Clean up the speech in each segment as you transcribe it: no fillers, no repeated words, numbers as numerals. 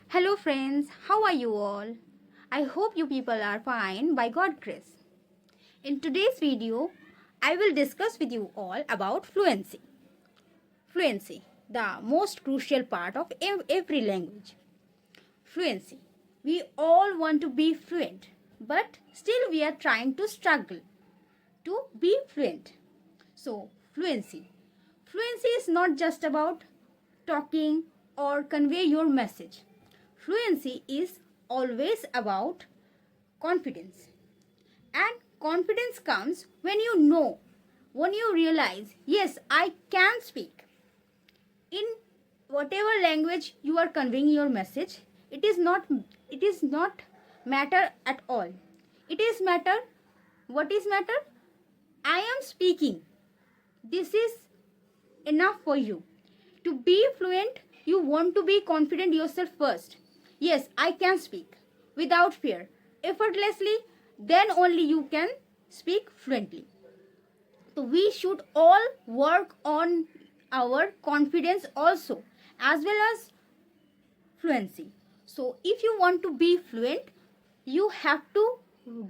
Hello, friends. How are you all? I hope you people are fine by God's grace. In today's video, I will discuss with you all about fluency. Fluency, the most crucial part of every language. Fluency. We all want to be fluent, but still we are trying to struggle to be fluent. So, fluency. Fluency is not just about talking or convey your message. Fluency is always about confidence. And confidence comes when you realize, yes, I can speak. In whatever language you are conveying your message, it is not matter at all. It is matter, what is matter? I am speaking. This is enough for you. To be fluent, you want to be confident yourself first. Yes, I can speak without fear, effortlessly, then only you can speak fluently. So we should all work on our confidence also, as well as fluency. So if you want to be fluent, you have to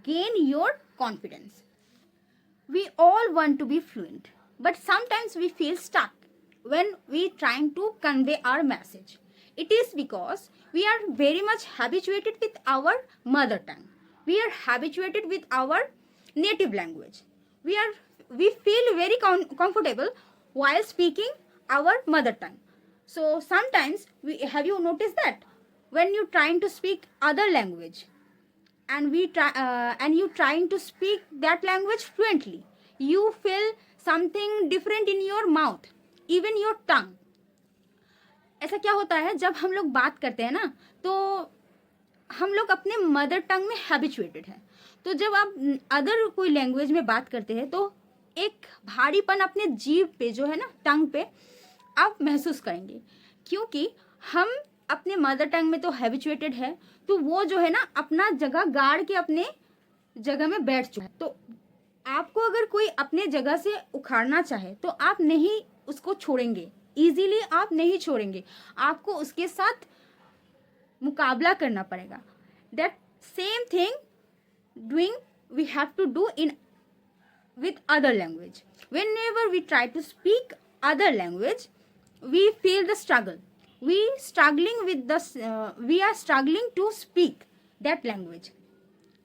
gain your confidence. We all want to be fluent, but sometimes we feel stuck when we trying to convey our message. It is because we are very much habituated with our mother tongue. We are habituated with our native language. We feel very comfortable while speaking our mother tongue. So sometimes have you noticed that when you trying to speak other language, and you trying to speak that language fluently, you feel something different in your mouth, even your tongue. ऐसा क्या होता है, जब हम लोग बात करते हैं ना, तो हम लोग अपने मदर टंग में हैबिचुएटेड हैं. तो जब आप अदर कोई लैंग्वेज में बात करते हैं तो एक भारीपन अपने जीभ पे जो है ना, टंग पे आप महसूस करेंगे, क्योंकि हम अपने मदर टंग में तो हैबिचुएटेड है, तो वो जो है ना अपना जगह गाड़ के अपने जगह में बैठ चुका है. तो आपको अगर कोई अपने जगह से उखाड़ना चाहे तो आप नहीं उसको छोड़ेंगे, इजीली आप नहीं छोड़ेंगे, आपको उसके साथ मुकाबला करना पड़ेगा. That same thing doing we have to do in with other language. Whenever we try to speak other language, we feel the struggle. We are struggling to speak that language.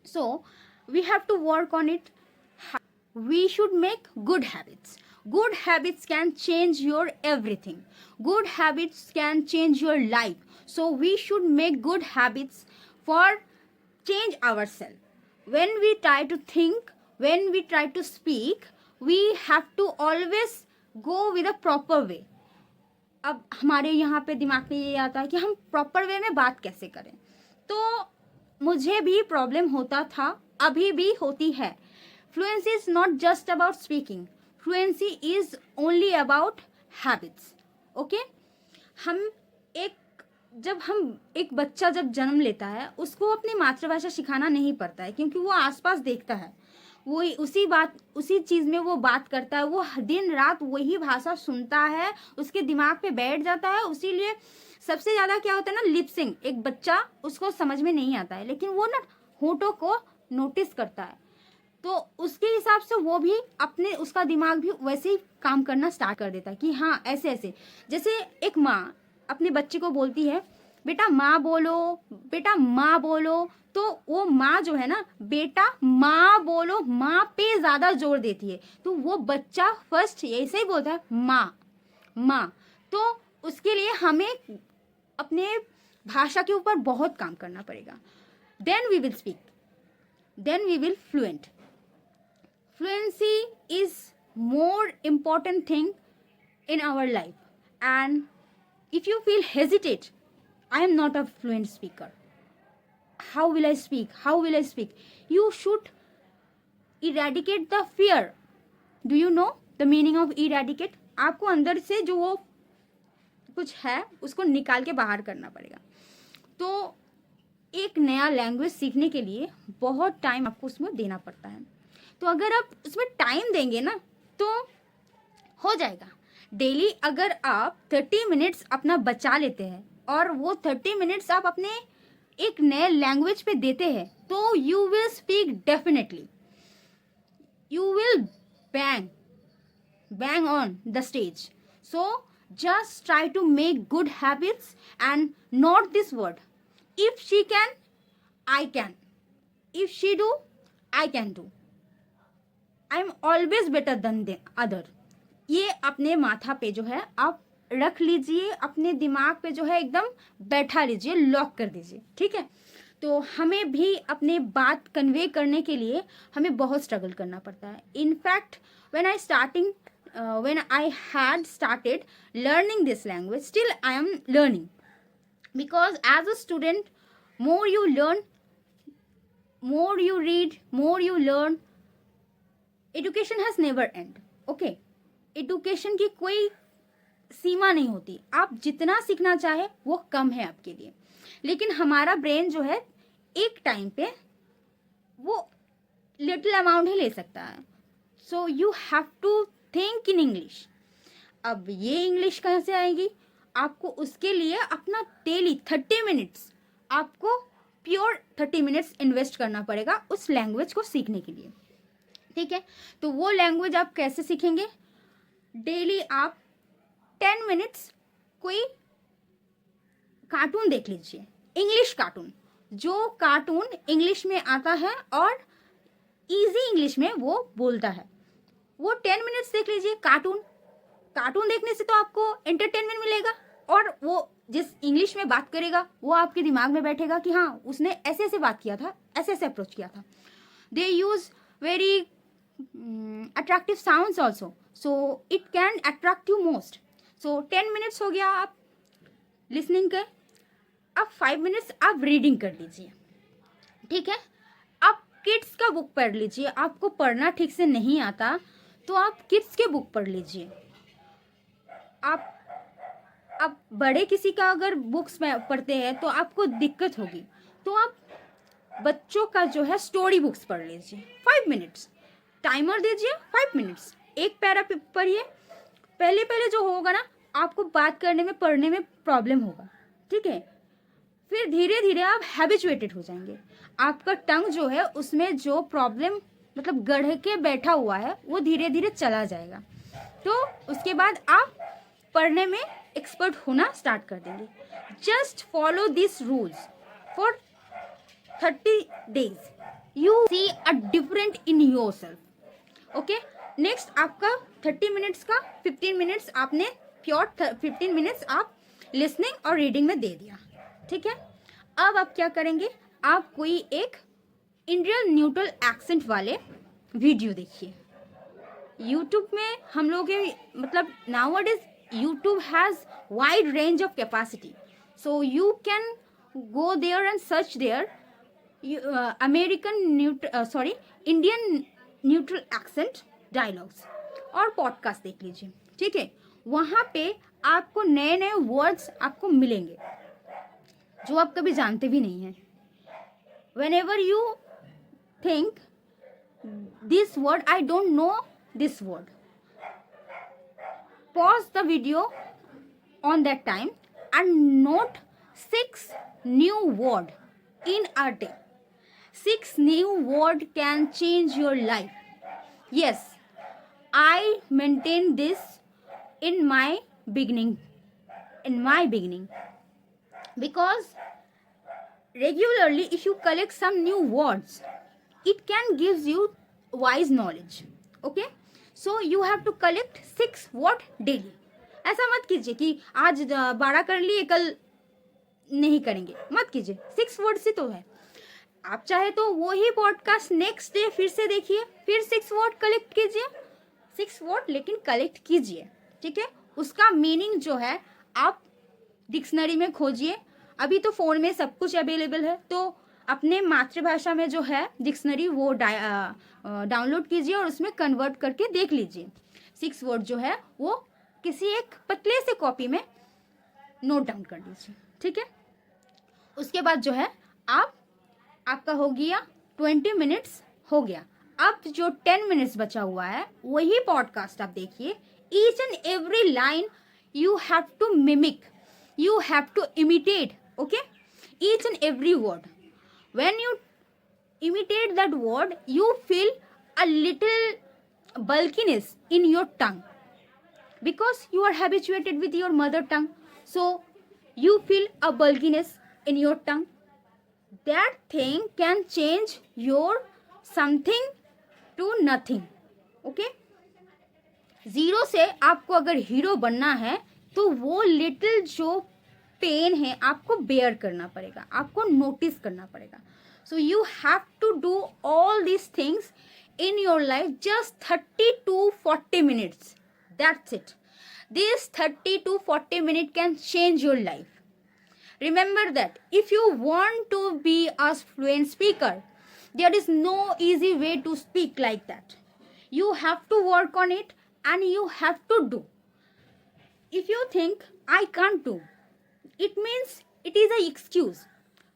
So we have to work on it. We should make good habits. Good habits can change your everything. Good habits can change your life. So we should make good habits for change ourselves. When we try to think, when we try to speak, we have to always go with a proper way. अब हमारे यहाँ पे दिमाग में ये आता है कि हम प्रॉपर वे में बात कैसे करें. तो मुझे भी प्रॉब्लम होता था, अभी भी होती है. Fluency is not just about speaking. Fluency is only about habits. Okay, हम एक बच्चा जब जन्म लेता है, उसको अपनी मातृभाषा सिखाना नहीं पड़ता है, क्योंकि वो आसपास देखता है, वो उसी चीज़ में वो बात करता है, वो दिन रात वही भाषा सुनता है, उसके दिमाग पे बैठ जाता है. इसीलिए सबसे ज़्यादा क्या होता है ना, लिपसिंग. एक बच्चा, उसको समझ में नहीं आता है, लेकिन वो ना होठों को नोटिस करता है, तो उसके हिसाब से वो भी उसका दिमाग भी वैसे ही काम करना स्टार्ट कर देता है कि हाँ ऐसे ऐसे. जैसे एक माँ अपने बच्चे को बोलती है, बेटा माँ बोलो, बेटा माँ बोलो, तो वो माँ जो है ना, बेटा माँ बोलो, माँ पे ज़्यादा जोर देती है. तो वो बच्चा फर्स्ट ऐसे ही बोलता है माँ माँ. तो उसके लिए हमें अपने भाषा के ऊपर बहुत काम करना पड़ेगा. Then we will speak, then we will fluent. Fluency is more important thing in our life. And if you feel hesitate, I am not a fluent speaker. How will I speak? How will I speak? You should eradicate the fear. Do you know the meaning of eradicate? आपको अंदर से जो वो कुछ है उसको निकाल के बाहर करना पड़ेगा. तो एक नया लैंग्वेज सीखने के लिए बहुत टाइम आपको उसमें देना पड़ता है. तो अगर आप उसमें टाइम देंगे ना तो हो जाएगा. डेली अगर आप 30 मिनट्स अपना बचा लेते हैं और वो 30 मिनट्स आप अपने एक नए लैंग्वेज पे देते हैं तो you will speak definitely, you will bang on the stage. So just try to make good habits and not this word. If she can, I can. If she do, I can do. I am always better than the other. ये अपने माथा पे जो है आप रख लीजिए, अपने दिमाग पे जो है एकदम बैठा लीजिए, लॉक कर दीजिए, ठीक है। तो हमें भी अपने बात कन्वे करने के लिए हमें बहुत स्ट्रगल करना पड़ता है। In fact when I had started learning this language, still I am learning, because as a student, more you learn, more you read, more you learn. Education has never end. Okay, education की कोई सीमा नहीं होती, आप जितना सीखना चाहे वो कम है आपके लिए, लेकिन हमारा ब्रेन जो है एक टाइम पे वो लिटिल अमाउंट ही ले सकता है। So you have to think in English. अब ये इंग्लिश कहाँ से आएगी? आपको उसके लिए अपना डेली 30 मिनट्स, आपको प्योर 30 मिनट्स इन्वेस्ट करना पड़ेगा उस लैंग्वेज को सीखने के लिए, ठीक है। तो वो लैंग्वेज आप कैसे सीखेंगे? डेली आप 10 मिनट्स कोई कार्टून देख लीजिए, इंग्लिश कार्टून, जो कार्टून इंग्लिश में आता है और इजी इंग्लिश में वो बोलता है, वो 10 मिनट्स देख लीजिए कार्टून। कार्टून देखने से तो आपको एंटरटेनमेंट मिलेगा और वो जिस इंग्लिश में बात करेगा वो आपके दिमाग में बैठेगा कि हाँ उसने ऐसे ऐसे बात किया था, ऐसे ऐसे अप्रोच किया था। They use very attractive sounds also, so it can attract you most. So 10 minutes हो गया आप लिसनिंग के, अब 5 मिनट्स आप रीडिंग कर लीजिए, ठीक है। आप किड्स का बुक पढ़ लीजिए, आपको पढ़ना ठीक से नहीं आता तो आप किड्स के बुक पढ़ लीजिए। आप बड़े किसी का अगर बुक्स में पढ़ते हैं तो आपको दिक्कत होगी, तो आप बच्चों का जो है स्टोरी बुक्स पढ़ लीजिए। 5 मिनट्स टाइमर दीजिए, 5 मिनट्स एक पैरा पढ़िए। पहले पहले जो होगा ना आपको बात करने में पढ़ने में प्रॉब्लम होगा, ठीक है। फिर धीरे धीरे आप हैबिचुएटेड हो जाएंगे, आपका टंग जो है उसमें जो प्रॉब्लम मतलब गढ़ के बैठा हुआ है वो धीरे धीरे चला जाएगा। तो उसके बाद आप पढ़ने में एक्सपर्ट होना स्टार्ट कर देंगे। Just follow this rules for 30 days, you see a different in yourself. Okay, next आपका 30 मिनट्स का 15 मिनट्स आपने प्योर 15 मिनट्स आप लिसनिंग और रीडिंग में दे दिया, ठीक है। अब आप क्या करेंगे? आप कोई एक इंडियन न्यूट्रल एक्सेंट वाले वीडियो देखिए। यूट्यूब में हम लोग मतलब nowadays YouTube has wide range of capacity, so you can go there and search there Indian neutral accent dialogues और पॉडकास्ट देख लीजिए, ठीक है। वहाँ पे आपको नए नए वर्ड्स आपको मिलेंगे जो आप कभी जानते भी नहीं हैं। Whenever you think this word, I don't know this word, pause the video on that time and note 6 new word in a day. 6 new word can change your life. Yes, I maintain this in my beginning, because regularly if you collect some new words it can gives you wise knowledge. Okay, so you have to collect 6 word daily. ऐसा मत कीजिए कि आज 12 कर लिए कल नहीं करेंगे, मत कीजिए। 6 वर्ड से तो है, आप चाहे तो वो ही पॉडकास्ट नेक्स्ट डे फिर से देखिए, फिर 6 वर्ड कलेक्ट कीजिए, 6 वर्ड लेकिन कलेक्ट कीजिए, ठीक है। उसका मीनिंग जो है आप डिक्शनरी में खोजिए। अभी तो फ़ोन में सब कुछ अवेलेबल है, तो अपने मातृभाषा में जो है डिक्शनरी वो डाउनलोड कीजिए और उसमें कन्वर्ट करके देख लीजिए। 6 वर्ड जो है वो किसी एक पतले से कॉपी में नोट डाउन कर लीजिए, ठीक है। उसके बाद जो है आपका हो गया 20 मिनट्स हो गया। अब जो 10 मिनट्स बचा हुआ है वही पॉडकास्ट आप देखिए। Each and every line you have to mimic, you have to imitate, okay, each and every word. When you imitate that word, you feel a little bulkiness in your tongue, because you are habituated with your mother tongue. So you feel a bulkiness in your tongue. That thing can change your something to nothing, okay. Zero से आपको अगर hero बनना है तो वो little जो pen है आपको बेयर करना पड़ेगा, आपको नोटिस करना पड़ेगा. So you have to do all these things in your life just 30 to 40 minutes. That's it. This 30 to 40 minutes can change your life. Remember that if you want to be a fluent speaker, there is no easy way to speak like that. You have to work on it and you have to do. If you think I can't do, it means it is an excuse.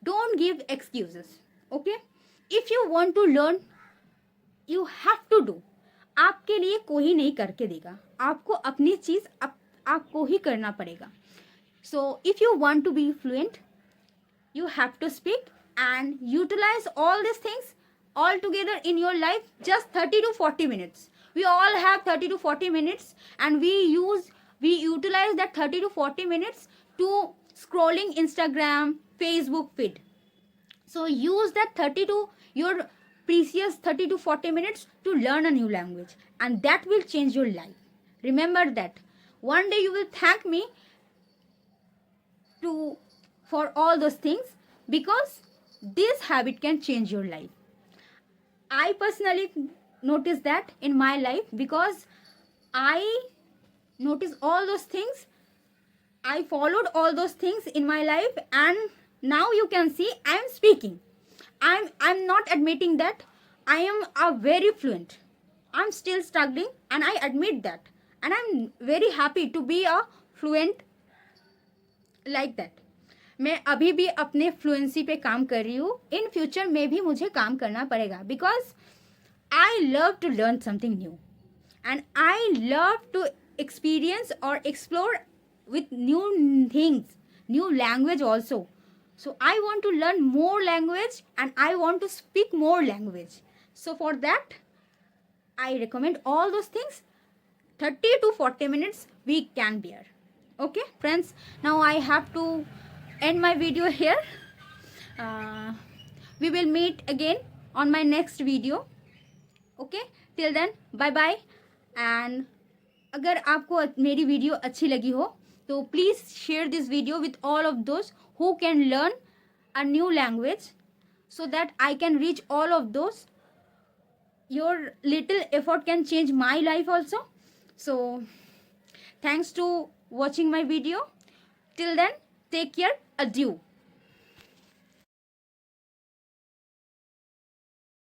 Don't give excuses. Okay? If you want to learn, you have to do. आपके लिए कोई नहीं करके देगा, आपको अपनी चीज आपको ही करना पड़ेगा. So if you want to be fluent, you have to speak and utilize all these things all together in your life just 30 to 40 minutes. We all have 30 to 40 minutes and we utilize that 30 to 40 minutes to scrolling Instagram, Facebook feed. So use that your precious 30 to 40 minutes to learn a new language, and that will change your life. Remember that. One day you will thank me for all those things, because this habit can change your life. I personally noticed that in my life, because I noticed all those things. I followed all those things in my life, and now you can see I am speaking. I'm not admitting that I am a very fluent. I'm still struggling and I admit that. And I'm very happy to be a fluent like that. मैं अभी भी अपने fluency पे काम कर रही हूँ. In future में भी मुझे काम करना पड़ेगा, because I love to learn something new and I love to experience और explore with new things, new language also. So I want to learn more language and I want to speak more language. So for that, I recommend all those things. 30 to 40 minutes we can bear. Okay, friends. Now I have to end my video here. We will meet again on my next video. Okay, till then, bye bye. And अगर आपको मेरी video अच्छी लगी हो तो please share this video with all of those who can learn a new language, so that I can reach all of those. Your little effort can change my life also. So thanks to watching my video. Till then, take care. Adieu.